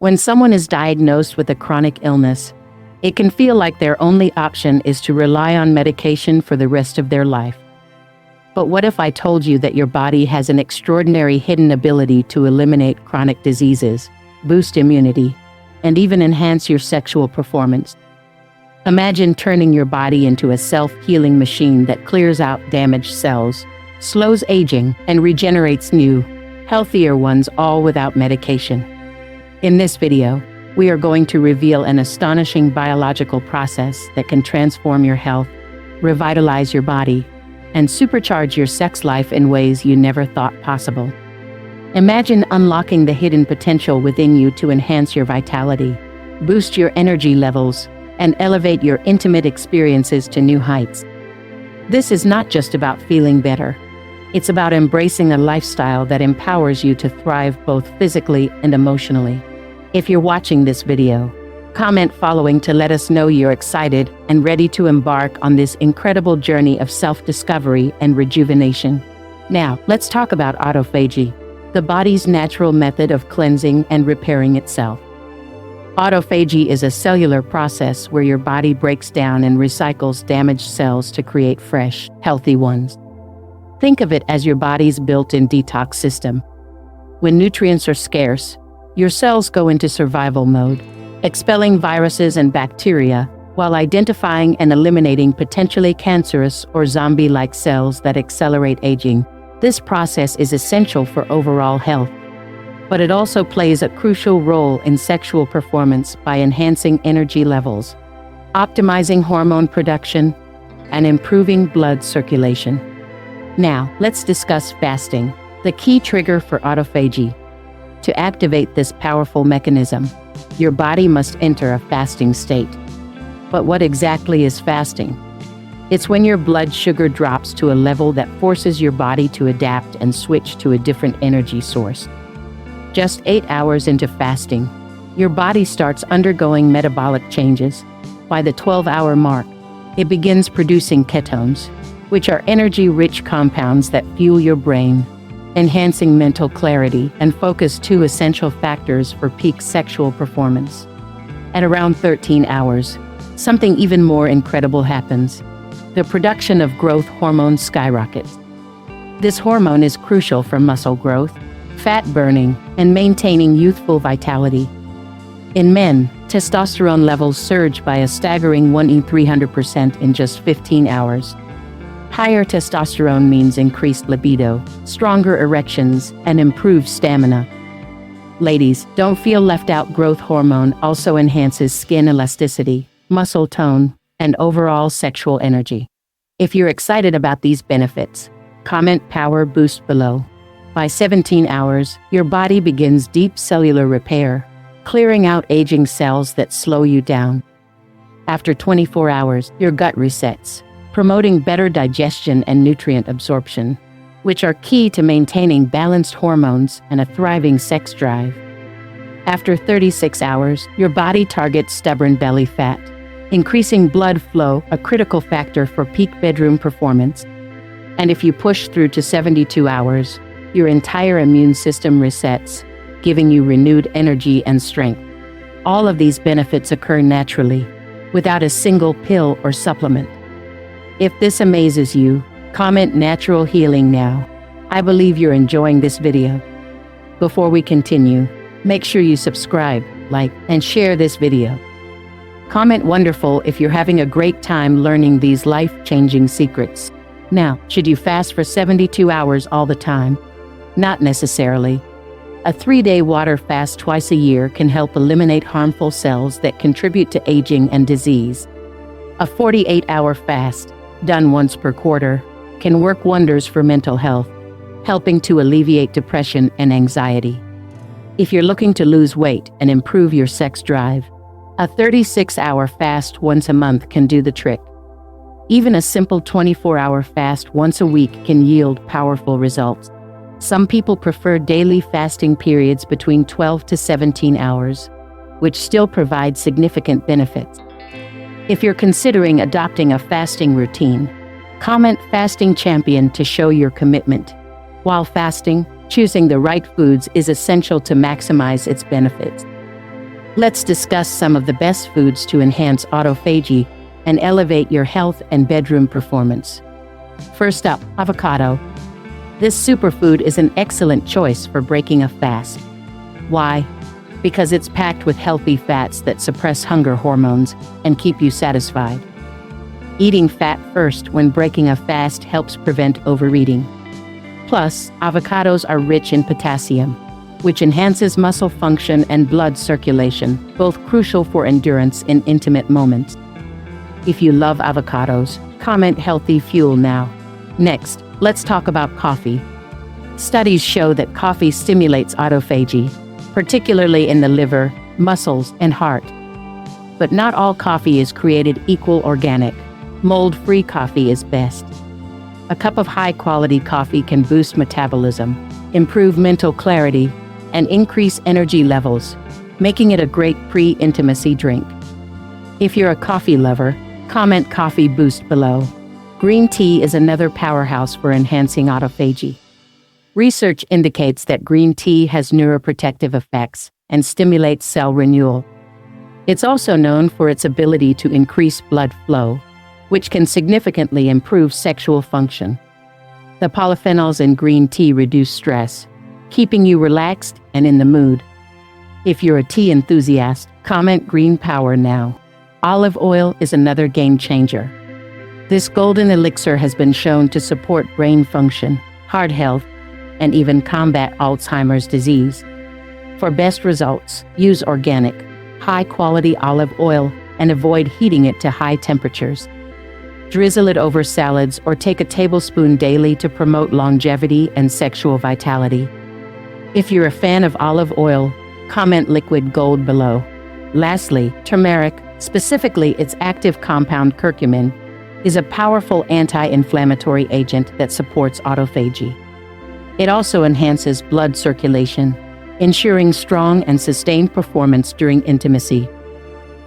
When someone is diagnosed with a chronic illness, it can feel like their only option is to rely on medication for the rest of their life. But what if I told you that your body has an extraordinary hidden ability to eliminate chronic diseases, boost immunity, and even enhance your sexual performance? Imagine turning your body into a self-healing machine that clears out damaged cells, slows aging, and regenerates new, healthier ones, all without medication. In this video, we are going to reveal an astonishing biological process that can transform your health, revitalize your body, and supercharge your sex life in ways you never thought possible. Imagine unlocking the hidden potential within you to enhance your vitality, boost your energy levels, and elevate your intimate experiences to new heights. This is not just about feeling better. It's about embracing a lifestyle that empowers you to thrive both physically and emotionally. If you're watching this video, comment following to let us know you're excited and ready to embark on this incredible journey of self-discovery and rejuvenation. Now, let's talk about autophagy, the body's natural method of cleansing and repairing itself. Autophagy is a cellular process where your body breaks down and recycles damaged cells to create fresh, healthy ones. Think of it as your body's built-in detox system. When nutrients are scarce, your cells go into survival mode, expelling viruses and bacteria while identifying and eliminating potentially cancerous or zombie-like cells that accelerate aging. This process is essential for overall health, but it also plays a crucial role in sexual performance by enhancing energy levels, optimizing hormone production, and improving blood circulation. Now, let's discuss fasting, the key trigger for autophagy. To activate this powerful mechanism, your body must enter a fasting state. But what exactly is fasting? It's when your blood sugar drops to a level that forces your body to adapt and switch to a different energy source. Just 8 hours into fasting, your body starts undergoing metabolic changes. By the 12-hour mark, it begins producing ketones, which are energy-rich compounds that fuel your brain, enhancing mental clarity and focus, two essential factors for peak sexual performance. At around 13 hours, something even more incredible happens. The production of growth hormone skyrockets. This hormone is crucial for muscle growth, fat burning, and maintaining youthful vitality. In men, testosterone levels surge by a staggering 300% in just 15 hours. Higher testosterone means increased libido, stronger erections, and improved stamina. Ladies, don't feel left out. Growth hormone also enhances skin elasticity, muscle tone, and overall sexual energy. If you're excited about these benefits, comment power boost below. By 17 hours, your body begins deep cellular repair, clearing out aging cells that slow you down. After 24 hours, your gut resets, promoting better digestion and nutrient absorption, which are key to maintaining balanced hormones and a thriving sex drive. After 36 hours, your body targets stubborn belly fat, increasing blood flow, a critical factor for peak bedroom performance. And if you push through to 72 hours, your entire immune system resets, giving you renewed energy and strength. All of these benefits occur naturally, without a single pill or supplement. If this amazes you, comment natural healing now. I believe you're enjoying this video. Before we continue, make sure you subscribe, like, and share this video. Comment wonderful if you're having a great time learning these life-changing secrets. Now, should you fast for 72 hours all the time? Not necessarily. A 3-day water fast twice a year can help eliminate harmful cells that contribute to aging and disease. A 48-hour fast, done once per quarter, can work wonders for mental health, helping to alleviate depression and anxiety. If you're looking to lose weight and improve your sex drive, a 36-hour fast once a month can do the trick. Even a simple 24-hour fast once a week can yield powerful results. Some people prefer daily fasting periods between 12 to 17 hours, which still provide significant benefits. If you're considering adopting a fasting routine, comment fasting champion to show your commitment. While fasting, choosing the right foods is essential to maximize its benefits. Let's discuss some of the best foods to enhance autophagy and elevate your health and bedroom performance. First up, avocado. This superfood is an excellent choice for breaking a fast. Why? Because it's packed with healthy fats that suppress hunger hormones and keep you satisfied. Eating fat first when breaking a fast helps prevent overeating. Plus, avocados are rich in potassium, which enhances muscle function and blood circulation, both crucial for endurance in intimate moments. If you love avocados, comment healthy fuel now. Next, let's talk about coffee. Studies show that coffee stimulates autophagy, particularly in the liver, muscles, and heart. But not all coffee is created equal organic. Mold-free coffee is best. A cup of high-quality coffee can boost metabolism, improve mental clarity, and increase energy levels, making it a great pre-intimacy drink. If you're a coffee lover, comment coffee boost below. Green tea is another powerhouse for enhancing autophagy. Research indicates that green tea has neuroprotective effects and stimulates cell renewal. It's also known for its ability to increase blood flow, which can significantly improve sexual function. The polyphenols in green tea reduce stress, keeping you relaxed and in the mood. If you're a tea enthusiast, comment green power now. Olive oil is another game changer. This golden elixir has been shown to support brain function, heart health, and even combat Alzheimer's disease. For best results, use organic, high-quality olive oil and avoid heating it to high temperatures. Drizzle it over salads or take a tablespoon daily to promote longevity and sexual vitality. If you're a fan of olive oil, comment liquid gold below. Lastly, turmeric, specifically its active compound curcumin, is a powerful anti-inflammatory agent that supports autophagy. It also enhances blood circulation, ensuring strong and sustained performance during intimacy.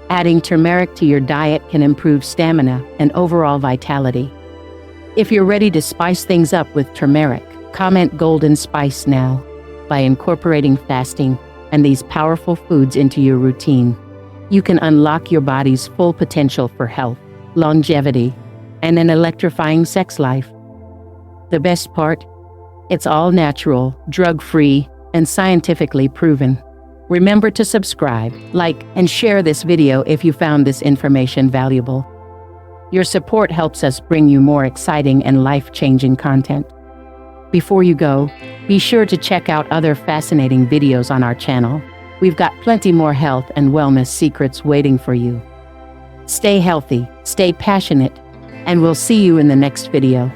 Adding turmeric to your diet can improve stamina and overall vitality. If you're ready to spice things up with turmeric, comment golden spice now. By incorporating fasting and these powerful foods into your routine, you can unlock your body's full potential for health, longevity, and an electrifying sex life. The best part? It's all natural, drug-free, and scientifically proven. Remember to subscribe, like, and share this video if you found this information valuable. Your support helps us bring you more exciting and life-changing content. Before you go, be sure to check out other fascinating videos on our channel. We've got plenty more health and wellness secrets waiting for you. Stay healthy, stay passionate, and we'll see you in the next video.